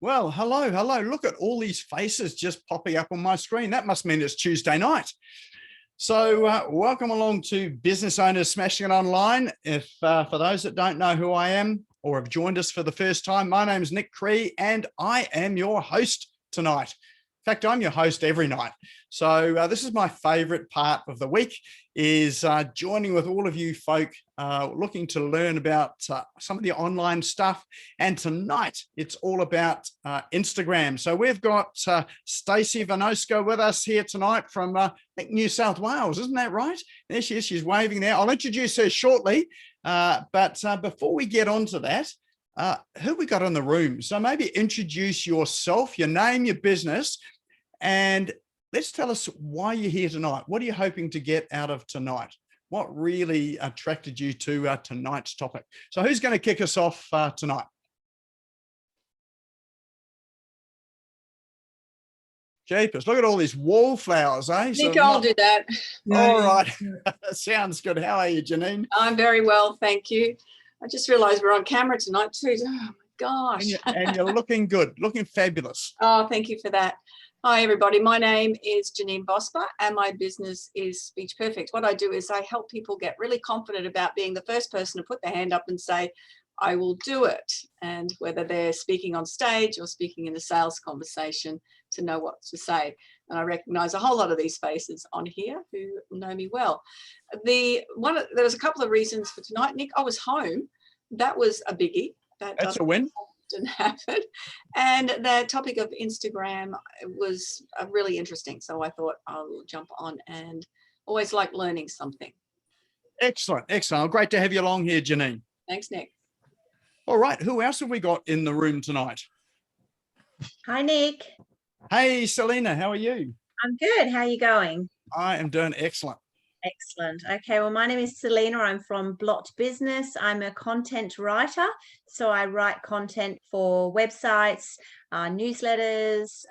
Well, hello, hello. Look at all these faces just popping up on my screen. That must mean it's Tuesday night. So welcome along to Business Owners Smashing It Online. If for those that don't know who I am or have joined us for the first time, my name is Nick Cree and I am your host tonight. In fact, I'm your host every night. So this is my favorite part of the week, is joining with all of you folk looking to learn about some of the online stuff. And tonight it's all about Instagram. So we've got Stacey Vanosco with us here tonight from I think New South Wales, isn't that right? There she is, she's waving there. I'll introduce her shortly. But before we get on to that, who we got in the room? So maybe introduce yourself, your name, your business, and let's tell us why you're here tonight. What are you hoping to get out of tonight? What really attracted you to tonight's topic? So who's going to kick us off tonight? Jeepers, look at all these wallflowers, eh? Nick, I'll do that. All right. Sounds good. How are you, Janine? I'm very well, thank you. I just realised we're on camera tonight too. Oh my gosh. And you're looking good, looking fabulous. Oh, thank you for that. Hi, everybody. My name is Janine Bosper and my business is Speech Perfect. What I do is I help people get really confident about being the first person to put their hand up and say, I will do it. And whether they're speaking on stage or speaking in a sales conversation, to know what to say. And I recognise a whole lot of these faces on here who know me well. There was a couple of reasons for tonight. Nick, I was home. That was a biggie. That's a win. Didn't happen. And the topic of Instagram was really interesting. So I thought I'll jump on, and always like learning something. Excellent, excellent. Great to have you along here, Janine. Thanks, Nick. All right, who else have we got in the room tonight? Hi, Nick. Hey, Selena, how are you? I'm good. How are you going? I am doing excellent. Excellent. Okay, well, my name is Selena. I'm from Blot Business. I'm a content writer. So I write content for websites, newsletters,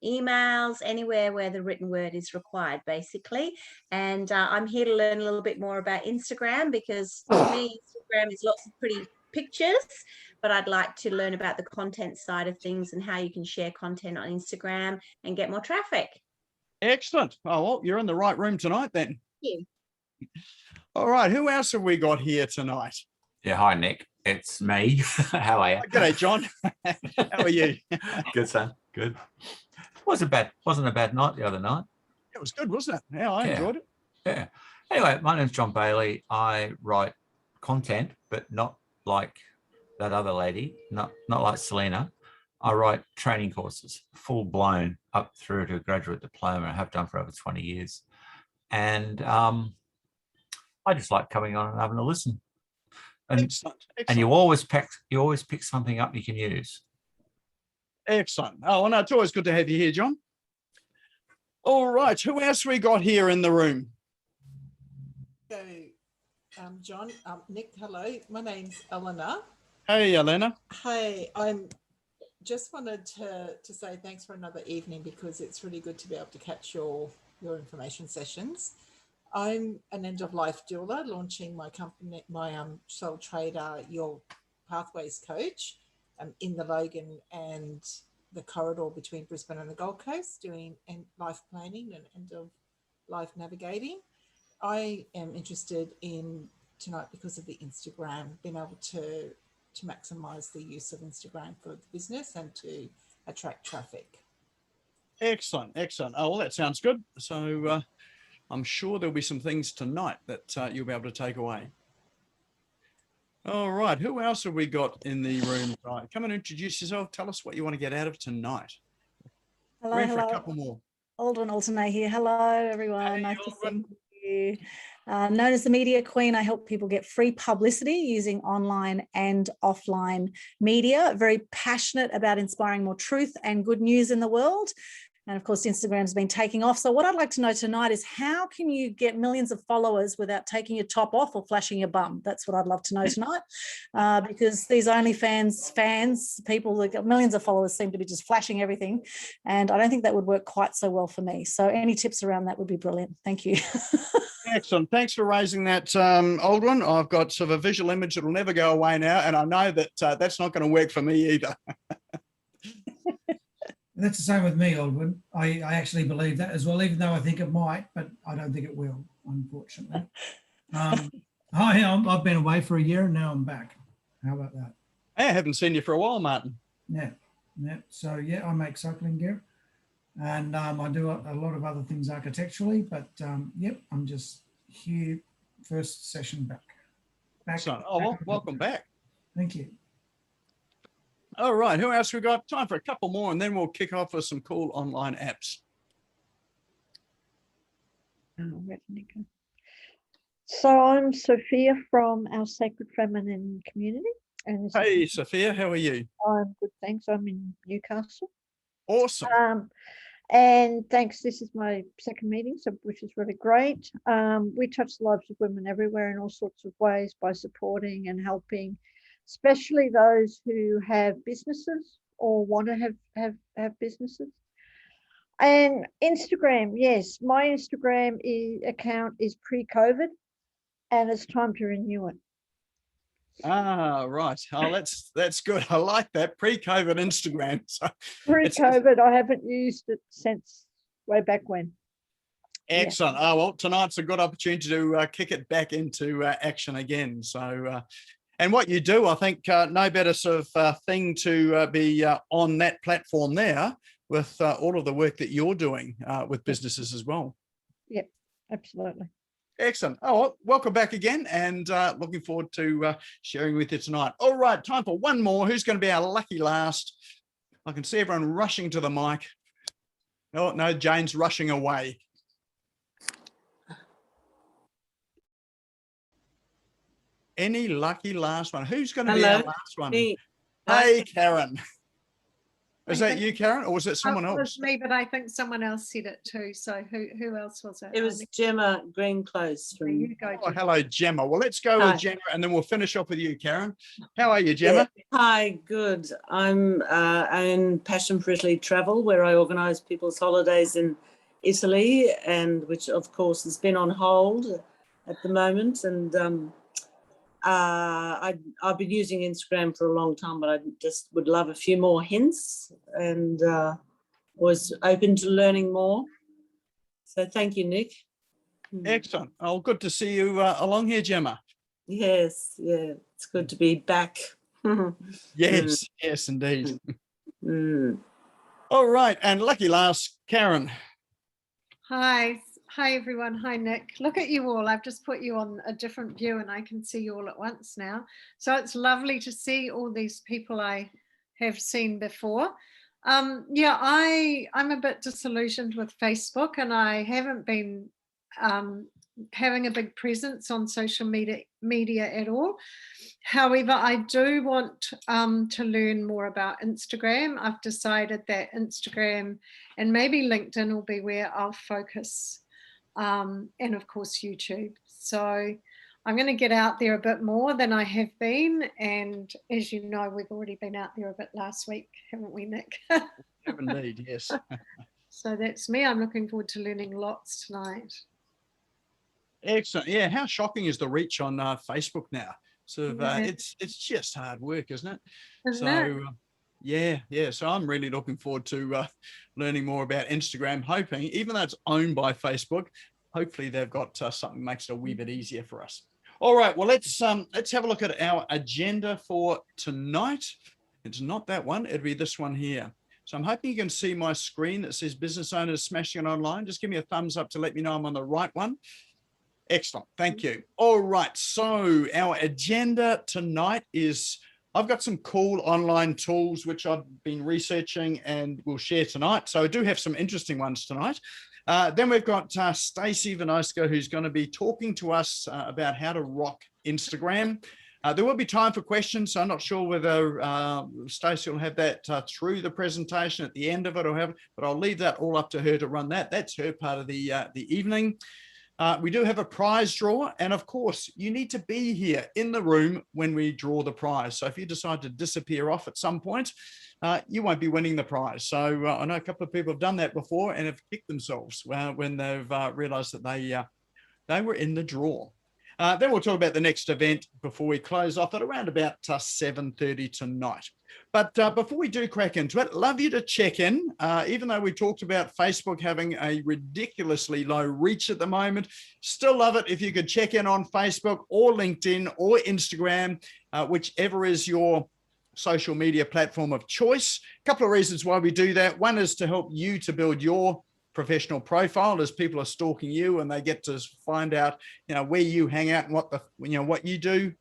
emails, anywhere where the written word is required, basically. And I'm here to learn a little bit more about Instagram, because to me, Instagram is lots of pretty pictures, but I'd like to learn about the content side of things and how you can share content on Instagram and get more traffic. Excellent. Oh, well, you're in the right room tonight then. You. All right, who else have we got here tonight? Yeah, hi Nick, it's me. How are you? G'day, John. How are you? Good, son. Good. Wasn't a bad night the other night. It was good, wasn't it? Yeah, I enjoyed it. Yeah. Anyway, my name's John Bailey. I write content, but not like that other lady, not like Selena. I write training courses, full blown up through to a graduate diploma. I have done for over 20 years. And I just like coming on and having a listen. And, excellent. And you always pick something up you can use. Excellent. Oh, well, no, it's always good to have you here, John. All right, who else we got here in the room? So, John, Nick, hello. My name's Eleanor. Hey, Elena. Hey, I'm just wanted to say thanks for another evening, because it's really good to be able to catch your information sessions. I'm an end-of-life doula, launching my company, my sole trader, Your Pathways Coach, in the Logan and the corridor between Brisbane and the Gold Coast, doing life planning and end-of-life navigating. I am interested in tonight, because of the Instagram, being able to maximise the use of Instagram for the business and to attract traffic. Excellent, excellent. Oh, well, that sounds good. So I'm sure there'll be some things tonight that you'll be able to take away. All right, who else have we got in the room? Right, come and introduce yourself. Tell us what you want to get out of tonight. Hello, We're in for hello. a couple more. Aldrin Alternate here. Hello, everyone. Hey, nice Aldrin. to see you. Known as the Media Queen, I help people get free publicity using online and offline media. Very passionate about inspiring more truth and good news in the world. And of course, Instagram's been taking off. So what I'd like to know tonight is, how can you get millions of followers without taking your top off or flashing your bum? That's what I'd love to know tonight, because these fans, people that got millions of followers seem to be just flashing everything. And I don't think that would work quite so well for me. So any tips around that would be brilliant. Thank you. Excellent. Thanks for raising that, old one. I've got sort of a visual image that will never go away now. And I know that that's not going to work for me either. That's the same with me, Aldwin. I actually believe that as well, even though I think it might, but I don't think it will, unfortunately. I've been away for a year and now I'm back. How about that? I haven't seen you for a while, Martin. Yeah. So yeah, I make cycling gear, and I do a lot of other things architecturally. But yep, I'm just here. First session back. So, well, welcome back. Thank you. All right, who else we got? Time for a couple more, and then we'll kick off with some cool online apps. So I'm Sophia from our Sacred Feminine community. And hey, Sophia, how are you? I'm good, thanks. I'm in Newcastle. Awesome. And thanks, this is my second meeting, which is really great. We touch the lives of women everywhere in all sorts of ways by supporting and helping, especially those who have businesses or want to have businesses. And Instagram, yes, my Instagram account is pre-COVID, and it's time to renew it. Ah, right. Oh, that's good. I like that. Pre-COVID Instagram. So pre-COVID, I haven't used it since way back when. Excellent. Yeah. Oh, well, tonight's a good opportunity to kick it back into action again. So, and what you do, I think, no better sort of thing to be on that platform there with all of the work that you're doing with businesses as well. Yep, absolutely. Excellent. Oh, well, welcome back again, and looking forward to sharing with you tonight. All right, time for one more. Who's going to be our lucky last? I can see everyone rushing to the mic. Oh, no, Jane's rushing away. Any lucky last one? Who's going to be our last one? Me. Hey, Karen. Is that you, Karen, or was it someone else? It was me, but I think someone else said it too. So who else was it? It was Gemma Greenclose. From... You go, oh, hello, Gemma. Well, let's go with Gemma, and then we'll finish off with you, Karen. How are you, Gemma? Yeah. Hi, good. I'm in Passion for Italy Travel, where I organise people's holidays in Italy, and which, of course, has been on hold at the moment. And I've been using Instagram for a long time, but I just would love a few more hints, and was open to learning more. So thank you, Nick. Excellent. Oh, good to see you along here, Gemma. Yes, yeah, it's good to be back. Yes, yes, indeed. All right, and lucky last, Karen. Hi, everyone. Hi, Nick. Look at you all. I've just put you on a different view and I can see you all at once now. So it's lovely to see all these people I have seen before. Yeah, I'm a bit disillusioned with Facebook, and I haven't been having a big presence on social media at all. However, I do want to learn more about Instagram. I've decided that Instagram and maybe LinkedIn will be where I'll focus. And of course YouTube. So I'm going to get out there a bit more than I have been, and as you know, we've already been out there a bit last week, haven't we, Nick? Indeed, yes. So that's me. I'm looking forward to learning lots tonight. Excellent. Yeah, how shocking is the reach on Facebook now? Sort of, it's just hard work, isn't it? Isn't it? Yeah. So I'm really looking forward to learning more about Instagram, hoping, even though it's owned by Facebook, hopefully they've got something that makes it a wee bit easier for us. All right, well, let's have a look at our agenda for tonight. It's not that one, it'll be this one here. So I'm hoping you can see my screen that says Business Owners Smashing It Online. Just give me a thumbs up to let me know I'm on the right one. Excellent, thank you. All right, so our agenda tonight is, I've got some cool online tools which I've been researching and will share tonight. So I do have some interesting ones tonight. Then we've got Stacey Vanoska, who's going to be talking to us about how to rock Instagram. There will be time for questions, so I'm not sure whether Stacey will have that through the presentation at the end of it, but I'll leave that all up to her to run that. That's her part of the evening. We do have a prize draw, and of course you need to be here in the room when we draw the prize. So if you decide to disappear off at some point, you won't be winning the prize. So I know a couple of people have done that before and have kicked themselves when they've realized that they were in the draw. Then we'll talk about the next event before we close off at around about 7:30 tonight. But before we do crack into it, love you to check in. Even though we talked about Facebook having a ridiculously low reach at the moment, still love it if you could check in on Facebook or LinkedIn or Instagram, whichever is your social media platform of choice. A couple of reasons why we do that. One is to help you to build your professional profile as people are stalking you and they get to find out, where you hang out and what you do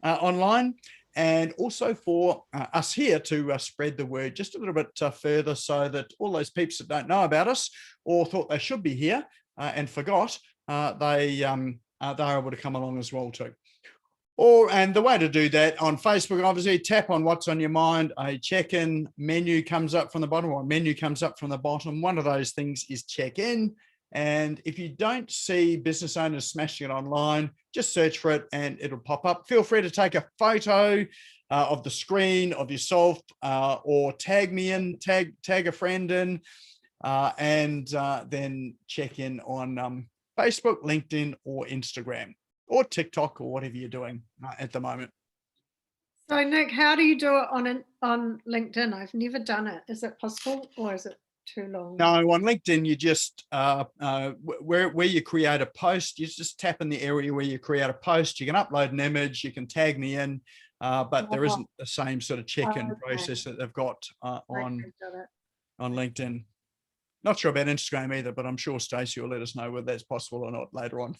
online. And also for us here to spread the word just a little bit further so that all those peeps that don't know about us or thought they should be here and forgot, they're able to come along as well too. And the way to do that on Facebook, obviously, tap on what's on your mind. A check-in menu comes up from the bottom, or a menu comes up from the bottom. One of those things is check-in. And if you don't see Business Owners Smashing It Online, just search for it and it'll pop up. Feel free to take a photo of the screen of yourself or tag me in, tag a friend in, and then check in on Facebook, LinkedIn, or Instagram, or TikTok, or whatever you're doing at the moment. So Nick, how do you do it on LinkedIn? I've never done it. Is it possible or is it too long? No, on LinkedIn, you just, where you create a post, you just tap in the area where you create a post. You can upload an image, you can tag me in, but there isn't the same sort of check-in process that they've got on LinkedIn. Not sure about Instagram either, but I'm sure Stacey will let us know whether that's possible or not later on.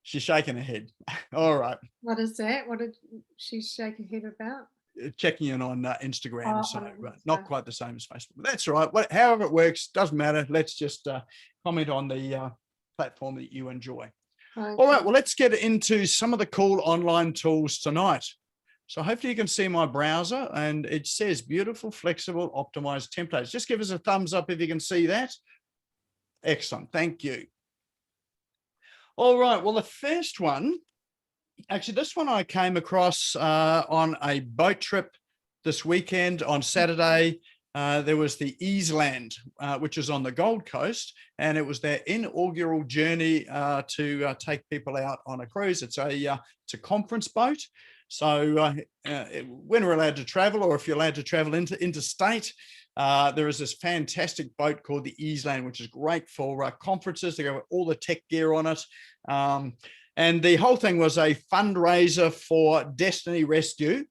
She's shaking her head. All right. What is that? What did she shake her head about? Checking in on Instagram, not quite the same as Facebook. But that's all right. However it works, doesn't matter. Let's just comment on the platform that you enjoy. Okay. All right. Well, let's get into some of the cool online tools tonight. So hopefully you can see my browser, and it says beautiful, flexible, optimized templates. Just give us a thumbs up if you can see that. Excellent. Thank you. All right, well, the first one, actually, this one I came across on a boat trip this weekend on Saturday. There was the Easeland, which is on the Gold Coast, and it was their inaugural journey to take people out on a cruise. It's a conference boat. So when we're allowed to travel, or if you're allowed to travel interstate, there is this fantastic boat called the Easeland, which is great for conferences. They got all the tech gear on it. And the whole thing was a fundraiser for Destiny Rescue,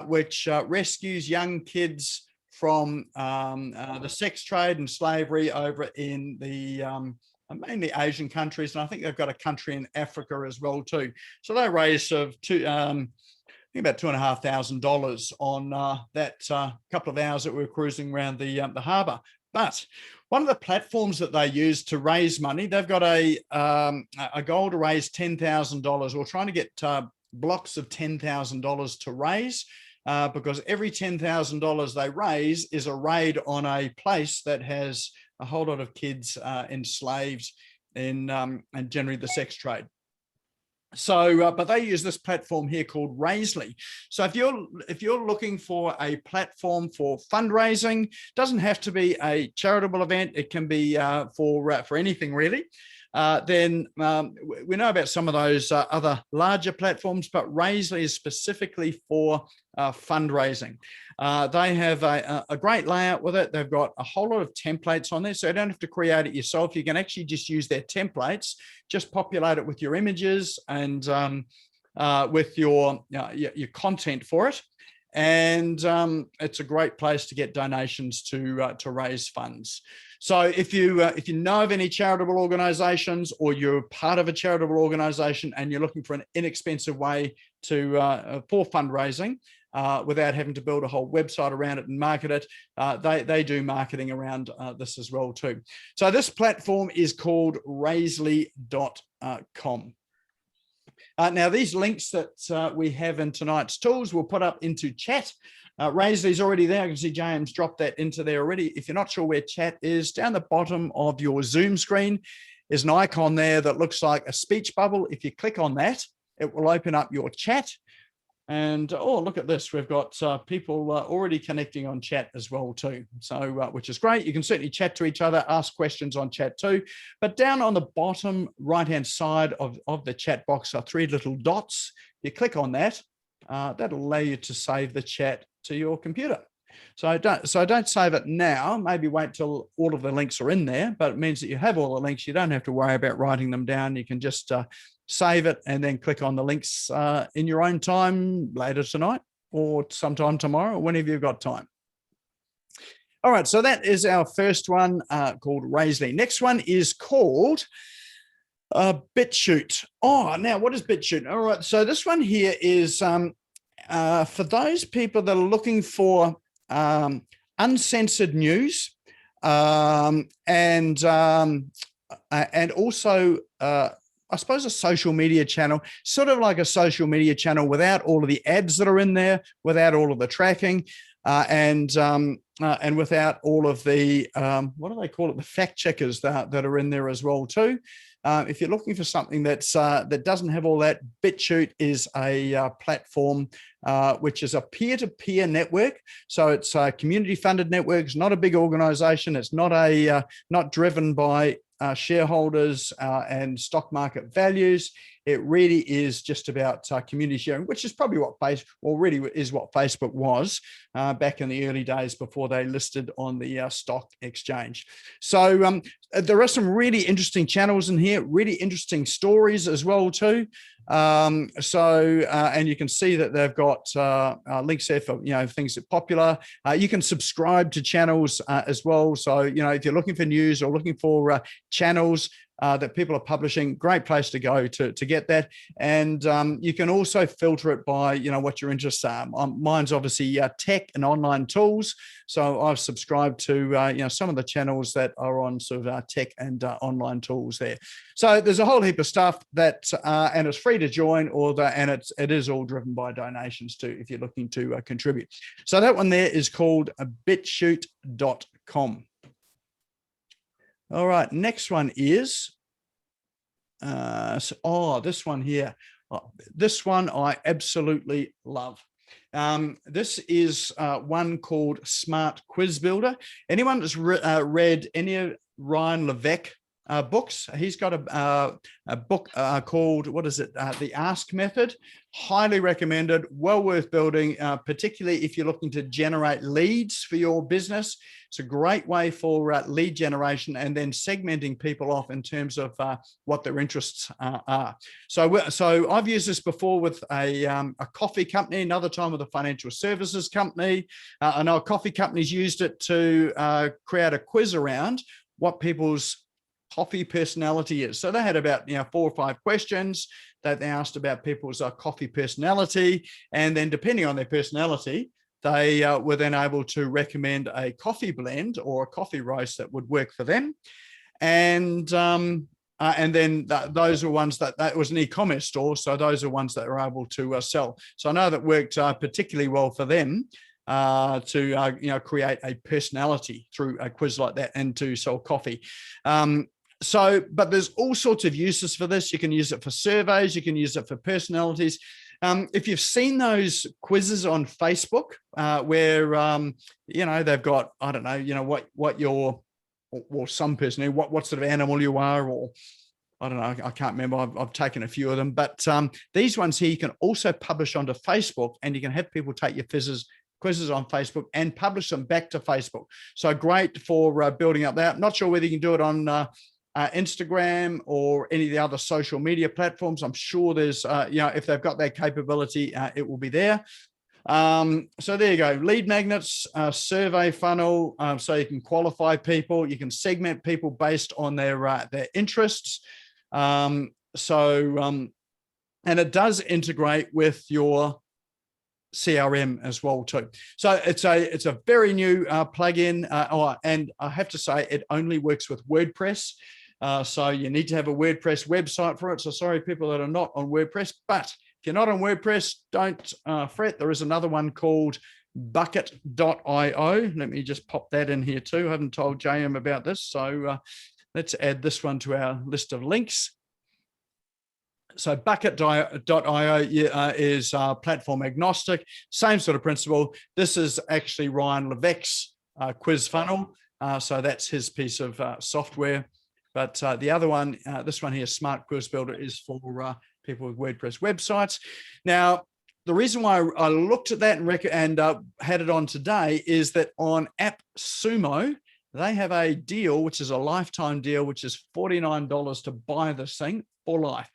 which rescues young kids from the sex trade and slavery over in the mainly Asian countries. And I think they've got a country in Africa as well too. So they raised about $2,500 on that couple of hours that we were cruising around the harbour. But one of the platforms that they use to raise money, they've got a goal to raise $10,000, or trying to get blocks of $10,000 to raise, because every $10,000 they raise is a raid on a place that has a whole lot of kids enslaved in and generally the sex trade. So, but they use this platform here called Raisely. So if you're looking for a platform for fundraising, doesn't have to be a charitable event. It can be for anything really. Then we know about some of those other larger platforms, but Raisely is specifically for fundraising. They have a great layout with it. They've got a whole lot of templates on there, so you don't have to create it yourself. You can actually just use their templates, just populate it with your images and with your content for it. And it's a great place to get donations to raise funds. So if you know of any charitable organisations, or you're part of a charitable organisation and you're looking for an inexpensive way for fundraising without having to build a whole website around it and market it, they do marketing around this as well too. So this platform is called Raisely.com. Now, these links that we have in tonight's tools we'll put up into chat. Raisely's already there. I can see James dropped that into there already. If you're not sure where chat is, down the bottom of your Zoom screen is an icon there that looks like a speech bubble. If you click on that, it will open up your chat. And oh, look at this. We've got people already connecting on chat as well too. So which is great. You can certainly chat to each other, ask questions on chat too. But down on the bottom right-hand side of the chat box are 3 little dots. You click on that. That'll allow you to save the chat to your computer. So don't save it now. Maybe wait till all of the links are in there, but it means that you have all the links. You don't have to worry about writing them down. You can just save it and then click on the links in your own time later tonight or sometime tomorrow, whenever you've got time. All right, so that is our first one called Raisley. Next one is called BitChute. Oh, now what is BitChute? All right, so this one here is for those people that are looking for uncensored news and also I suppose a social media channel, sort of like a social media channel without all of the ads that are in there, without all of the tracking, and without all of the what do they call it? The fact checkers that are in there as well too. If you're looking for something that's that doesn't have all that, BitChute is a platform which is a peer-to-peer network. So it's a community-funded network. It's not a big organization. It's not not driven by shareholders and stock market values. It really is just about community sharing, which is probably what Facebook was back in the early days before they listed on the stock exchange. So there are some really interesting channels in here, really interesting stories as well too. And you can see that they've got links there for things that are popular. You can subscribe to channels as well. So if you're looking for news or looking for channels that people are publishing, great place to go to get that. And you can also filter it by what your interests are. Mine's obviously tech and online tools. So I've subscribed to some of the channels that are on sort of tech and online tools there. So there's a whole heap of stuff that and it's free to join, and it is all driven by donations too if you're looking to contribute. So that one there is called bitchute.com. All right, next one is this one here. This one I absolutely love. This is one called Smart Quiz Builder. Anyone that's read any of Ryan Levesque books, he's got a book called, what is it? The Ask Method. Highly recommended, well worth building, particularly if you're looking to generate leads for your business. It's a great way for lead generation and then segmenting people off in terms of what their interests are. So I've used this before with a coffee company, another time with a financial services company. I know coffee companies used it to create a quiz around what people's coffee personality is. So they had about 4 or 5 questions that they asked about people's coffee personality, and then depending on their personality, they were then able to recommend a coffee blend or a coffee roast that would work for them. And then those are ones that was an e-commerce store, so those are ones that were able to sell. So I know that worked particularly well for them to create a personality through a quiz like that and to sell coffee. But there's all sorts of uses for this. You can use it for surveys. You can use it for personalities. If you've seen those quizzes on Facebook where, they've got, I don't know, what your, or some person, what sort of animal you are, or I don't know, I can't remember. I've taken a few of them, but these ones here, you can also publish onto Facebook, and you can have people take your quizzes on Facebook and publish them back to Facebook. So great for building up that. Not sure whether you can do it on Instagram or any of the other social media platforms. I'm sure there's, if they've got that capability, it will be there. So there you go. Lead magnets, survey funnel. So you can qualify people. You can segment people based on their interests. And it does integrate with your CRM as well too. So it's a very new plugin, and I have to say it only works with WordPress. So you need to have a WordPress website for it. So sorry, people that are not on WordPress, but if you're not on WordPress, don't fret. There is another one called bucket.io. Let me just pop that in here too. I haven't told JM about this. So let's add this one to our list of links. So bucket.io is platform agnostic, same sort of principle. This is actually Ryan Levesque's quiz funnel. So that's his piece of software. But the other one, this one here, Smart Quiz Builder, is for people with WordPress websites. Now, the reason why I looked at that and had it on today is that on AppSumo, they have a deal, which is a lifetime deal, which is $49 to buy this thing for life.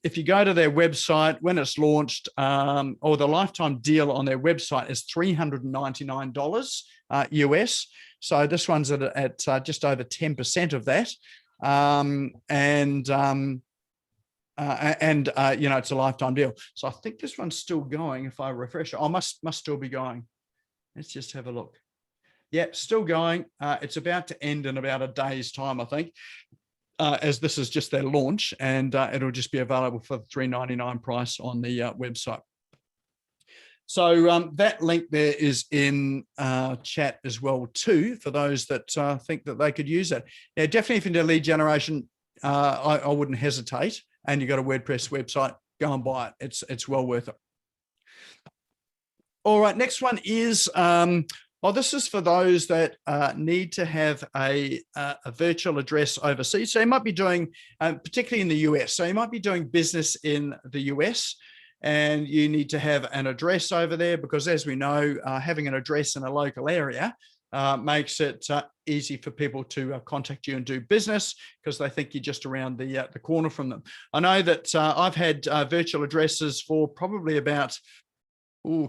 If you go to their website when it's launched, or the lifetime deal on their website is $399 US. So this one's at just over 10% of that. You know, it's a lifetime deal. So I think this one's still going. If I refresh it, I must still be going. Let's just have a look. Yeah, still going. It's about to end in about a day's time, I think. As this is just their launch, and it'll just be available for the $399 price on the website. So that link there is in chat as well too, for those that think that they could use it. Yeah, definitely if you're into lead generation, I wouldn't hesitate. And you've got a WordPress website, go and buy it. It's well worth it. All right, next one is well, this is for those that need to have a virtual address overseas. So you might be doing, particularly in the US, so you might be doing business in the US and you need to have an address over there because, as we know, having an address in a local area makes it easy for people to contact you and do business because they think you're just around the corner from them. I know that I've had virtual addresses for probably about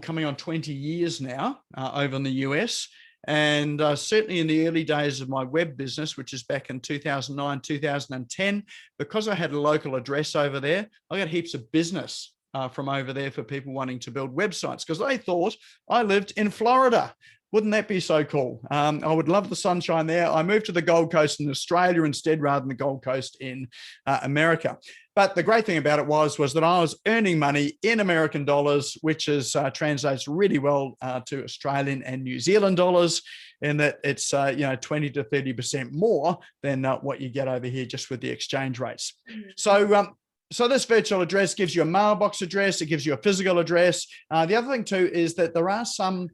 coming on 20 years now over in the US. And certainly in the early days of my web business, which is back in 2009, 2010, because I had a local address over there, I got heaps of business from over there for people wanting to build websites because they thought I lived in Florida. Wouldn't that be so cool? I would love the sunshine there. I moved to the Gold Coast in Australia instead rather than the Gold Coast in America. But the great thing about it was that I was earning money in American dollars, which is translates really well to Australian and New Zealand dollars, in that it's 20 to 30% more than what you get over here just with the exchange rates. So so this virtual address gives you a mailbox address. It gives you a physical address. The other thing too is that there are some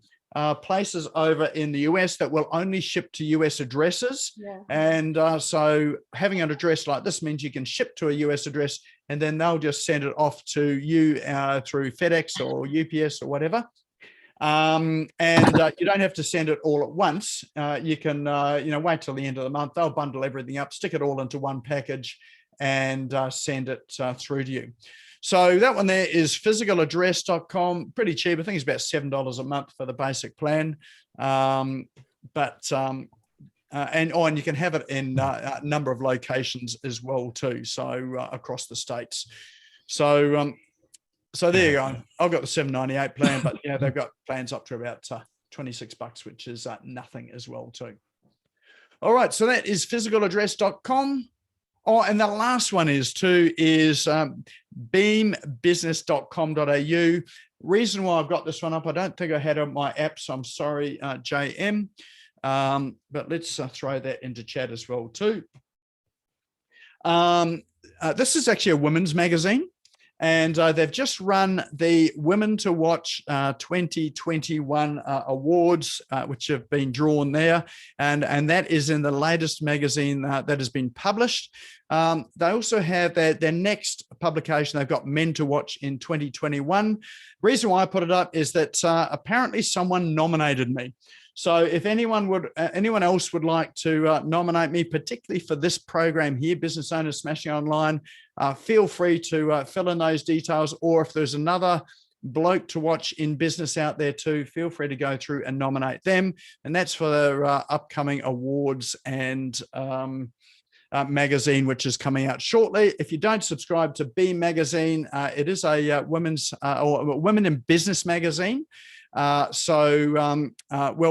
places over in the US that will only ship to US addresses. Yeah. And so having an address like this means you can ship to a US address and then they'll just send it off to you through FedEx or UPS or whatever. You don't have to send it all at once. You can wait till the end of the month. They'll bundle everything up, stick it all into one package and send it through to you. So that one there is physicaladdress.com, pretty cheap. I think it's about $7 a month for the basic plan. And you can have it in a number of locations as well too. So across the States. So there you go. I've got the $7.98 plan, but yeah, they've got plans up to about $26, which is nothing as well too. All right. So that is physicaladdress.com. Oh, and the last one is beambusiness.com.au. Reason why I've got this one up, I don't think I had on my app, so I'm sorry, JM. But let's throw that into chat as well too. This is actually a women's magazine. And they've just run the Women to Watch 2021 awards, which have been drawn there. And that is in the latest magazine that has been published. They also have their next publication. They've got Men to Watch in 2021. Reason why I put it up is that apparently someone nominated me. So if anyone else would like to nominate me, particularly for this program here, Business Owners Smashing Online, feel free to fill in those details. Or if there's another bloke to watch in business out there too, feel free to go through and nominate them. And that's for their upcoming awards and magazine, which is coming out shortly. If you don't subscribe to Beam Magazine, it is a women's or women in business magazine. Well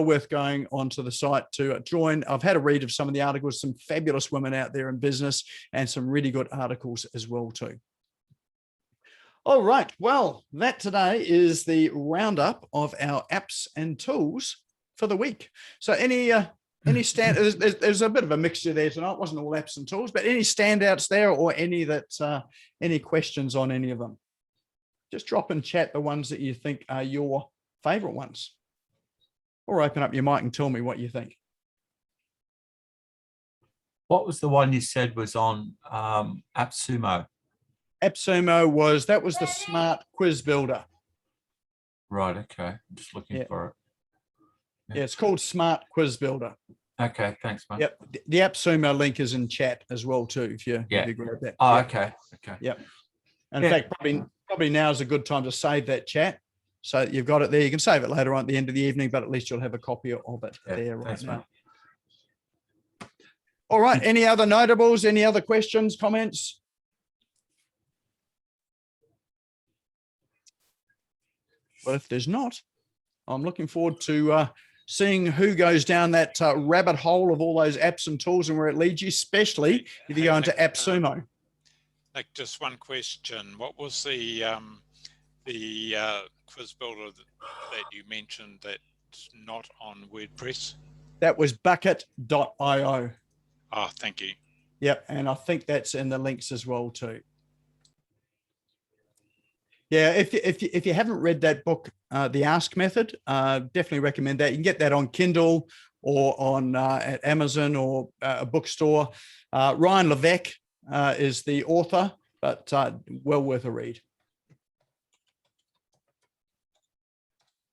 worth going onto the site to join. I've had a read of some of the articles, some fabulous women out there in business and some really good articles as well too. All right, well, that today is the roundup of our apps and tools for the week. So any Any there's a bit of a mixture there tonight. It wasn't all apps and tools, but any standouts there, or any any questions on any of them? Just drop in chat the ones that you think are your favorite ones, or open up your mic and tell me what you think. What was the one you said was on AppSumo? AppSumo was the smart quiz builder. Right. Okay. I'm just looking for it. Yeah, it's called Smart Quiz Builder. Okay. Thanks, mate. Yep. The AppSumo link is in chat as well too. If you grab that. Oh, yep. okay. Okay. Yep. In fact, probably now is a good time to save that chat, so that you've got it there. You can save it later on at the end of the evening, but at least you'll have a copy of it there right thanks, now. mate. All right. Any other notables? Any other questions, comments? Well, if there's not, I'm looking forward to seeing who goes down that rabbit hole of all those apps and tools and where it leads you, especially if you go into AppSumo. Nick, just one question. What was the quiz builder that you mentioned that's not on WordPress? That was bucket.io. Oh, thank you. Yep. And I think that's in the links as well too. Yeah, if you haven't read that book, The Ask Method, definitely recommend that. You can get that on Kindle or on at Amazon or a bookstore. Ryan Levesque is the author, but well worth a read.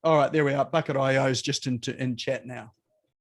All right, there we are. Bucket.io is just in chat now.